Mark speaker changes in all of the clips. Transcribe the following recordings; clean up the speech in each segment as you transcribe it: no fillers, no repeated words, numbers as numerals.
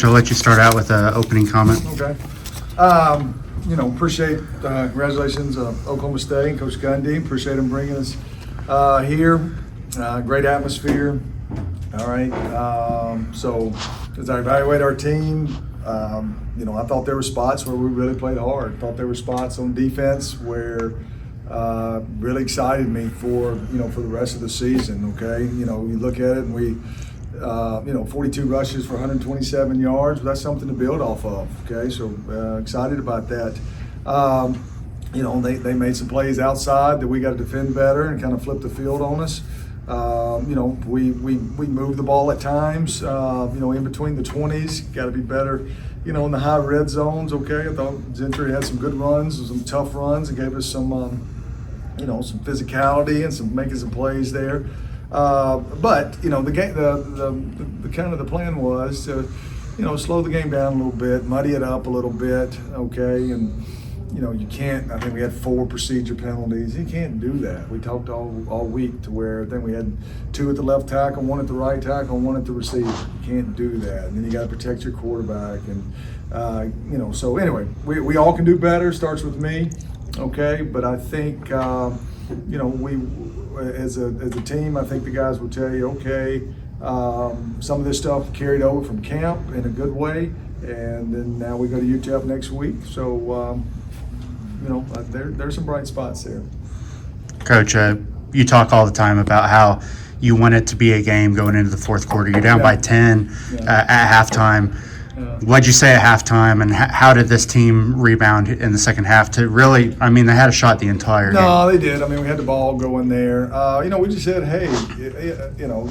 Speaker 1: I'll let you start out with an opening comment.
Speaker 2: Okay. Appreciate congratulations, Oklahoma State and Coach Gundy. Appreciate them bringing us here. Great atmosphere. All right. So as I evaluate our team, I thought there were spots where we really played hard. Thought there were spots on defense where really excited me for the rest of the season. Okay. You look at it and we 42 rushes for 127 yards. That's something to build off of. Okay, so excited about that. They made some plays outside that we got to defend better and kind of flip the field on us. We moved the ball at times. In between the 20s, got to be better. In the high red zones. Okay, I thought Gentry had some good runs, some tough runs, and gave us some some physicality and making some plays there. But the game, the kind of the plan was to, slow the game down a little bit, muddy it up a little bit, okay, and you can't. I think we had 4 procedure penalties. You can't do that. We talked all week to where I think we had 2 at the left tackle, 1 at the right tackle, and 1 at the receiver. You can't do that, and then you got to protect your quarterback, and So anyway, we all can do better. Starts with me, okay, but I think we. As a team, I think the guys will tell you, okay, some of this stuff carried over from camp in a good way, and then now we go to UTEP next week. So, there's some bright spots there.
Speaker 1: Coach, you talk all the time about how you want it to be a game going into the fourth quarter. You're down by 10 at halftime. What'd you say at halftime, and how did this team rebound in the second half to really, they had a shot the entire game?
Speaker 2: No, they did. We had the ball going there. We just said, hey,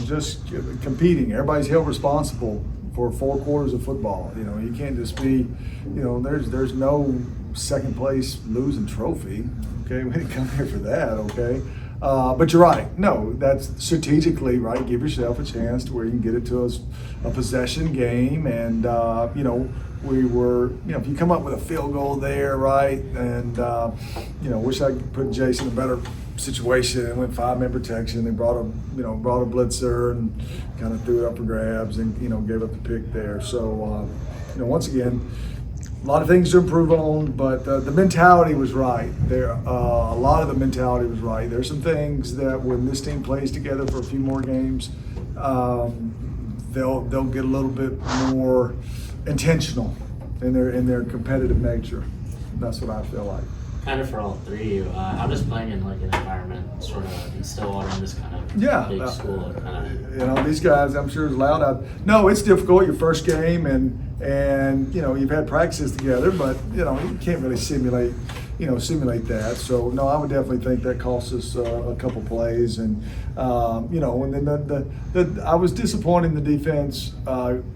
Speaker 2: just competing. Everybody's held responsible for 4 quarters of football. You can't just be, there's no second place losing trophy. Okay, we didn't come here for that, okay? But you're right. No, that's strategically right. Give yourself a chance to where you can get it to a possession game, and we were. If you come up with a field goal there, right, and wish I could put Jason in a better situation and went 5-man protection. They brought a blitzer and kind of threw it up for grabs and gave up the pick there. So once again. A lot of things to improve on, but the mentality was right. There, a lot of the mentality was right. There's some things that when this team plays together for a few more games, they'll get a little bit more intentional in their competitive nature. That's what I feel like.
Speaker 3: Kind of for all three of you, how does playing in an environment sort of in Stillwater in this kind of big school kind of?
Speaker 2: These guys, I'm sure, is loud out. No, it's difficult. Your first game, and you've had practices together, but you can't really simulate that. So no, I would definitely think that cost us a couple plays, and and then I was disappointed in the defense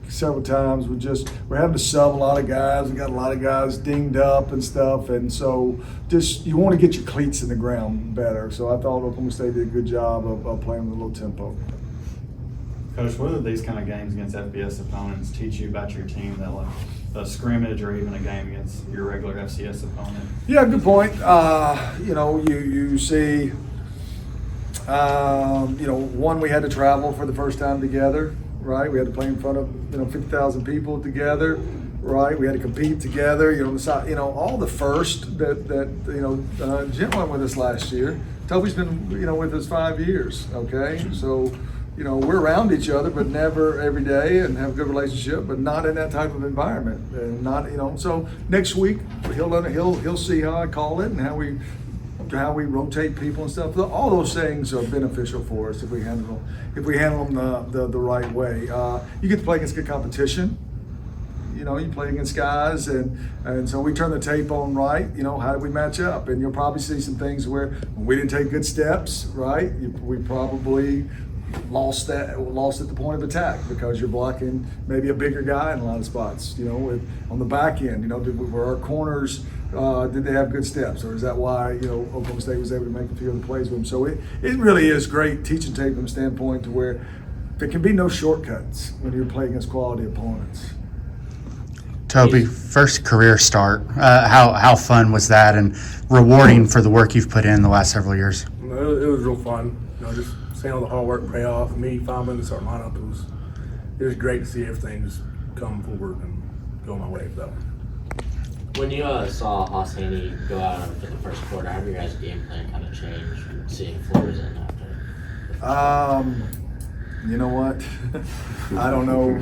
Speaker 2: several times. We're having to sub a lot of guys. We got a lot of guys dinged up and stuff, and so just you want to get your cleats in the ground better. So I thought Oklahoma State did a good job of playing with a little tempo.
Speaker 4: Coach, what do these kind of games against FBS opponents teach you about your team that like a scrimmage or even a game against your regular FCS opponent?
Speaker 2: Yeah, good point. You see, one, we had to travel for the first time together, right? We had to play in front of 50,000 people together, right? We had to compete together. All the first that Jim went with us last year. Toby's been with us 5 years. Okay, so. We're around each other, but never every day, and have a good relationship, but not in that type of environment. And not, so next week he'll see how I call it and how we rotate people and stuff. All those things are beneficial for us if we handle them the right way. You get to play against good competition. You play against guys, and so we turn the tape on right. How do we match up? And you'll probably see some things where when we didn't take good steps, right? We probably lost at the point of attack because you're blocking maybe a bigger guy in a lot of spots. On the back end, were our corners, did they have good steps, or is that why Oklahoma State was able to make a few other plays with them? So it really is great teaching tape from a standpoint to where there can be no shortcuts when you're playing against quality opponents.
Speaker 1: Toby, first career start. How fun was that, and rewarding for the work you've put in the last several years?
Speaker 5: It was real fun. Just seeing all the hard work pay off. Me, 5 minutes start lineup, it was great to see everything just come forward and go my way for that one.
Speaker 3: When you saw Hoss Haney go out for the first quarter, how did your guys' game plan kind of change seeing Flores in after?
Speaker 2: You know what? I don't know.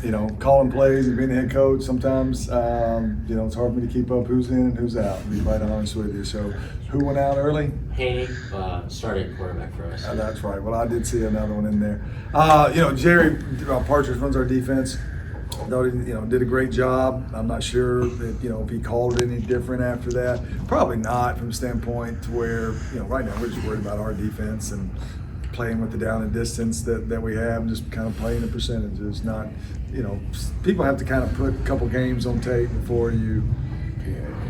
Speaker 2: You know, calling plays and being the head coach, sometimes, you know, it's hard for me to keep up who's in and who's out, to be quite honest with you. So, who went out early?
Speaker 3: Haney started quarterback for us.
Speaker 2: That's right. Well, I did see another one in there. You know, Jerry Partridge runs our defense. Thought he, you know, did a great job. I'm not sure that, you know, if he called it any different after that. Probably not, from the standpoint to where, you know, right now we're just worried about our defense and playing with the down and distance that we have, and just kind of playing the percentages. Not, you know, people have to kind of put a couple games on tape before you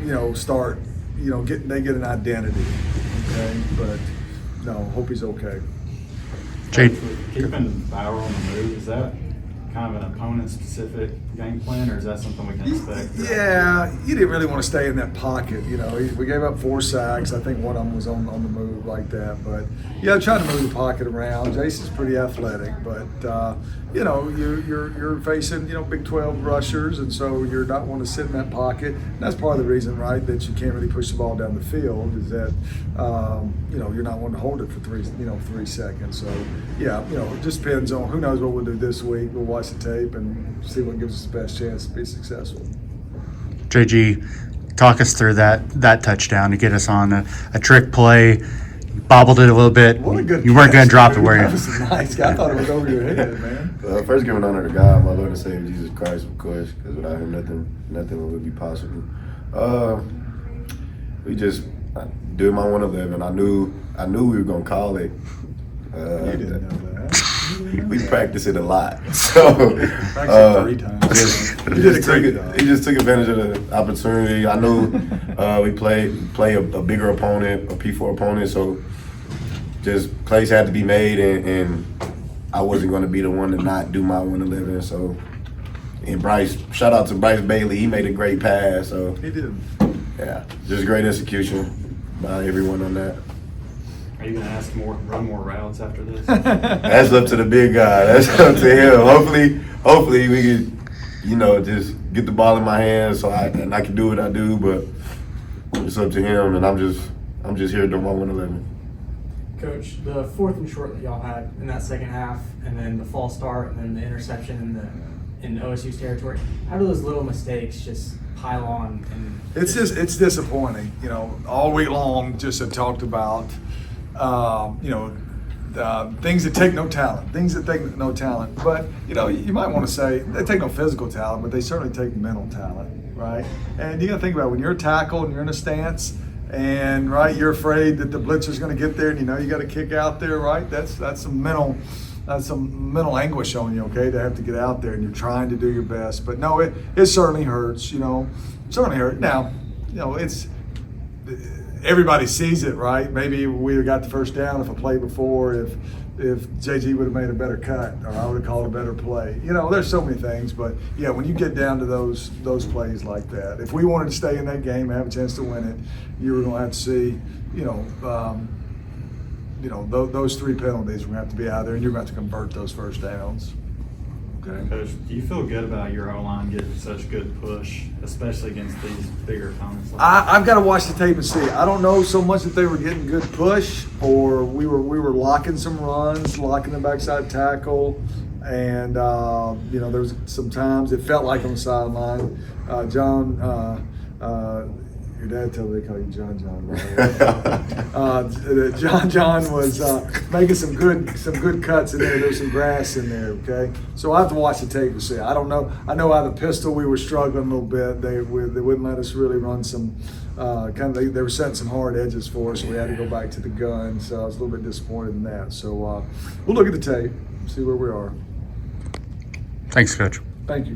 Speaker 2: know, start, you know, they get an identity. Okay, but no, hope he's okay.
Speaker 4: Keeping Bauer on the move, is that kind of an opponent-specific game plan, or is that something we can expect?
Speaker 2: Yeah, you didn't really want to stay in that pocket. You know, we gave up 4 sacks. I think one of them was on the move like that. But yeah, trying to move the pocket around. Jason's pretty athletic, but you know, you're facing, you know, Big 12 rushers, and so you're not wanting to sit in that pocket. And that's part of the reason, right, that you can't really push the ball down the field, is that you know, you're not wanting to hold it for 3 seconds. So yeah, you know, it just depends on, who knows what we'll do this week. We'll watch the tape and see what gives us the best chance to be successful.
Speaker 1: JG, talk us through that touchdown to get us on a trick play. You bobbled it a little bit.
Speaker 2: What a good
Speaker 1: you weren't going to drop it,
Speaker 2: dude.
Speaker 1: were you?
Speaker 2: That was nice. I thought it was over your head, man.
Speaker 6: First, giving honor to God, my Lord and Savior Jesus Christ, of course, because without Him, nothing would be possible. We just did my 111. I knew we were gonna call it.
Speaker 2: You didn't know that.
Speaker 6: We practiced it a lot, so
Speaker 2: practiced 3 times. You did a great job.
Speaker 6: He just took advantage of the opportunity. I knew we play a bigger opponent, a P4 opponent, so just plays had to be made, and I wasn't going to be the one to not do my 111. So, and Bryce, shout out to Bryce Bailey, he made a great pass. So
Speaker 2: He did.
Speaker 6: yeah, just great execution by everyone on that.
Speaker 4: Are you going to ask run more routes after this?
Speaker 6: That's up to the big guy. That's up to him. Hopefully we can, you know, just get the ball in my hands so I can do what I do. But it's up to him, and I'm just here doing my 111.
Speaker 7: Coach, the 4th and short that y'all had in that second half, and then the false start, and then the interception in OSU's territory. How do those little mistakes just pile on? And
Speaker 2: It's disappointing. You know, all week long just have talked about, you know, things that take no talent. But, you know, you might want to say they take no physical talent, but they certainly take mental talent, right? And you got to think about it. When you're a tackle and you're in a stance, and right, you're afraid that the blitzer's going to get there, and you know you got to kick out there, right? That's some mental anguish on you, okay, to have to get out there, and you're trying to do your best. But no, it certainly hurts, you know, certainly hurt. Now, you know, it's everybody sees it, right? Maybe we would have got the first down if I played before, if JG would have made a better cut, or I would have called a better play. You know, there's so many things, but yeah, when you get down to those plays like that, if we wanted to stay in that game and have a chance to win it, you were going to have to see, you know, those 3 penalties were going to have to be out there, and you're going to have to convert those first downs. Okay.
Speaker 4: Coach, do you feel good about your O-line getting such good push, especially against these bigger opponents?
Speaker 2: I've got to watch the tape and see. I don't know so much that they were getting good push, or we were locking some runs, locking the backside tackle, and you know, there was some times it felt like on the sideline. John, your dad told me to call you John, right? John was making some good cuts in there. There was some grass in there, okay? So I have to watch the tape to see. I don't know. I know out of the pistol we were struggling a little bit. They wouldn't let us really run some they were setting some hard edges for us, so we had to go back to the gun. So I was a little bit disappointed in that. So we'll look at the tape, see where we are.
Speaker 1: Thanks, Coach.
Speaker 2: Thank you.